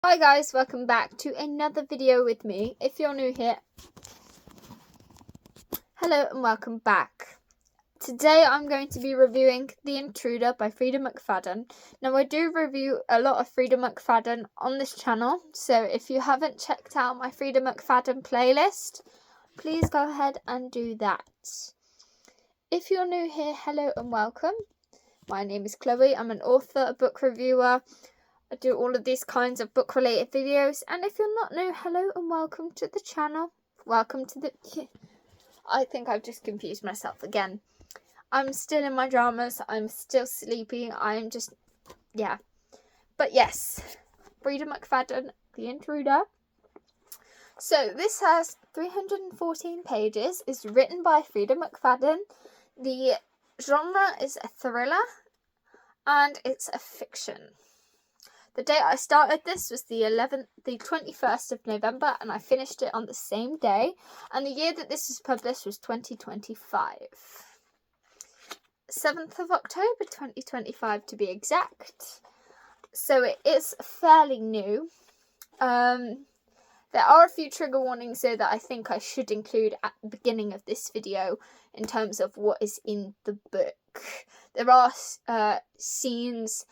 Hi guys, welcome back to another video with me. If you're new here, hello and welcome back. Today I'm going to be reviewing The Intruder by Freida McFadden. Now I do review a lot of Freida McFadden on this channel, so if you haven't checked out my Freida McFadden playlist, please go ahead and do that. If you're new here, hello and welcome. My name is Chloe. I'm an author, a book reviewer. I do all of these kinds of book related videos, and if you're not new, hello and welcome to the channel. Welcome to the... I think I've just confused myself again. I'm still in my dramas, I'm still sleepy, I'm just... yeah. But yes, Freida McFadden, The Intruder. So this has 314 pages, it's written by Freida McFadden. The genre is a thriller, and it's a fiction. The date I started this was the 21st of November, and I finished it on the same day. And the year that this was published was 2025. 7th of October 2025 to be exact. So it is fairly new. There are a few trigger warnings though that I think I should include at the beginning of this video in terms of what is in the book. There are scenes,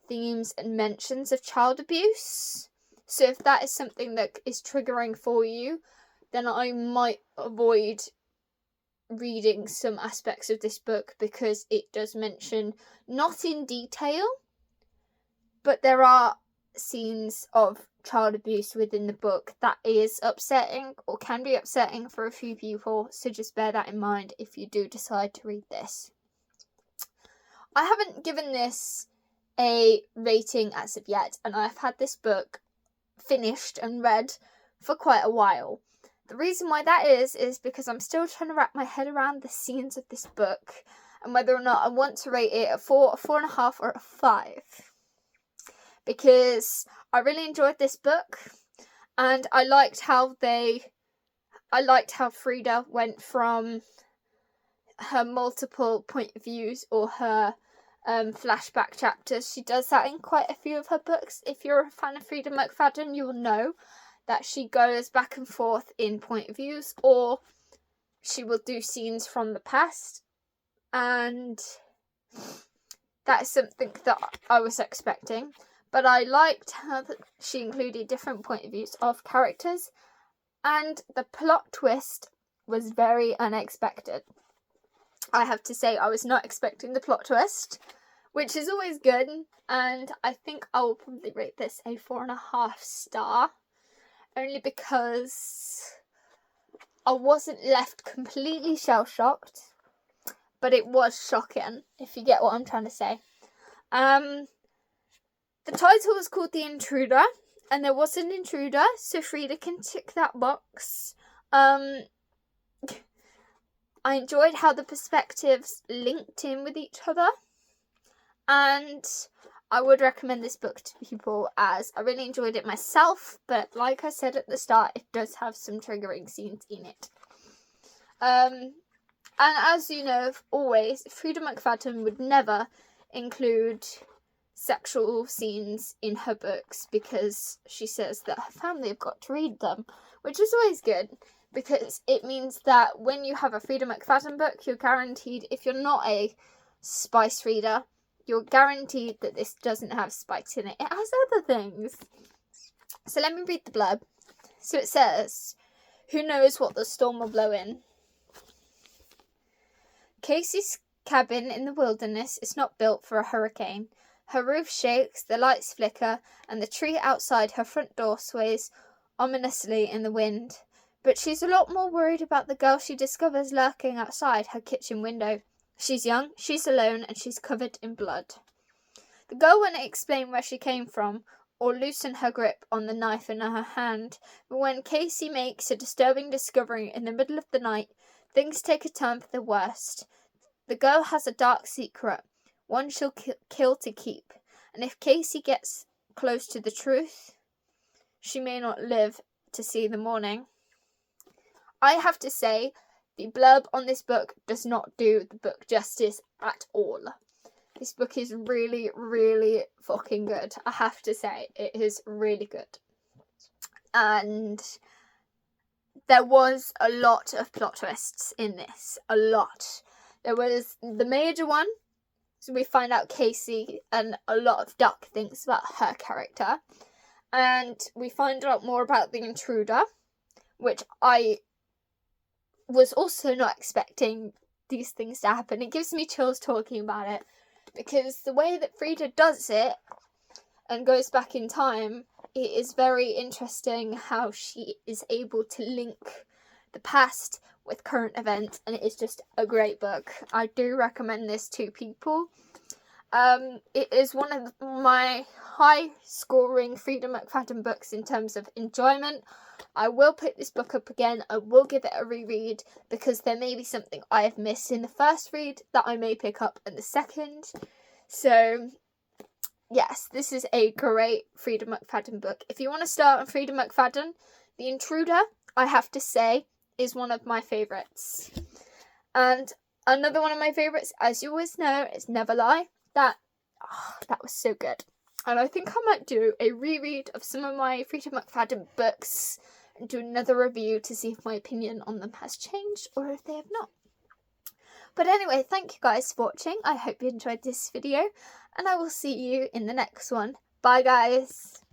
themes and mentions of child abuse, so if that is something that is triggering for you, then I might avoid reading some aspects of this book, because it does mention, not in detail, but there are scenes of child abuse within the book that is upsetting or can be upsetting for a few people, so just bear that in mind if you do decide to read this. I haven't given this a rating as of yet, and I've had this book finished and read for quite a while. The reason why that is because I'm still trying to wrap my head around the scenes of this book and whether or not I want to rate it a 4, a 4.5 or a 5, because I really enjoyed this book and I liked how Freida went from her multiple point of views, or her flashback chapters. She does that in quite a few of her books. If you're a fan of Freida McFadden, you will know that she goes back and forth in point of views, or she will do scenes from the past, and that is something that I was expecting. But I liked how she included different point of views of characters, and the plot twist was very unexpected. I have to say, I was not expecting the plot twist, which is always good, and I think I will probably rate this a 4.5 star, only because I wasn't left completely shell-shocked, but it was shocking, if you get what I'm trying to say. The title was called The Intruder, and there was an intruder, so Freida can tick that box. I enjoyed how the perspectives linked in with each other, and I would recommend this book to people, as I really enjoyed it myself, but like I said at the start, it does have some triggering scenes in it. And as you know, always, Freida McFadden would never include sexual scenes in her books, because she says that her family have got to read them, which is always good, because it means that when you have a Freida McFadden book, you're guaranteed, if you're not a spice reader, you're guaranteed that this doesn't have spice in it. It has other things. So let me read the blurb. So it says, "Who knows what the storm will blow in? Casey's cabin in the wilderness is not built for a hurricane. Her roof shakes, the lights flicker, and the tree outside her front door sways ominously in the wind. But she's a lot more worried about the girl she discovers lurking outside her kitchen window. She's young, she's alone, and she's covered in blood. The girl won't explain where she came from, or loosen her grip on the knife in her hand, but when Casey makes a disturbing discovery in the middle of the night, things take a turn for the worst. The girl has a dark secret, one she'll kill to keep, and if Casey gets close to the truth, she may not live to see the morning." I have to say, the blurb on this book does not do the book justice at all. This book is really, really fucking good. I have to say, it is really good. And there was a lot of plot twists in this. A lot. There was the major one. So we find out Casey and a lot of dark things about her character. And we find out more about the Intruder, which I was also not expecting these things to happen. It gives me chills talking about it, because the way that Freida does it and goes back in time, it is very interesting how she is able to link the past with current events, and it is just a great book. I do recommend this to people. It is one of my high-scoring Freida McFadden books in terms of enjoyment. I will pick this book up again. I will give it a reread, because there may be something I have missed in the first read that I may pick up in the second. So, yes, this is a great Freida McFadden book. If you want to start on Freida McFadden, The Intruder, I have to say, is one of my favourites. And another one of my favourites, as you always know, is Never Lie. That was so good. And I think I might do a reread of some of my Freida McFadden books and do another review to see if my opinion on them has changed or if they have not. But anyway, thank you guys for watching. I hope you enjoyed this video, and I will see you in the next one. Bye guys!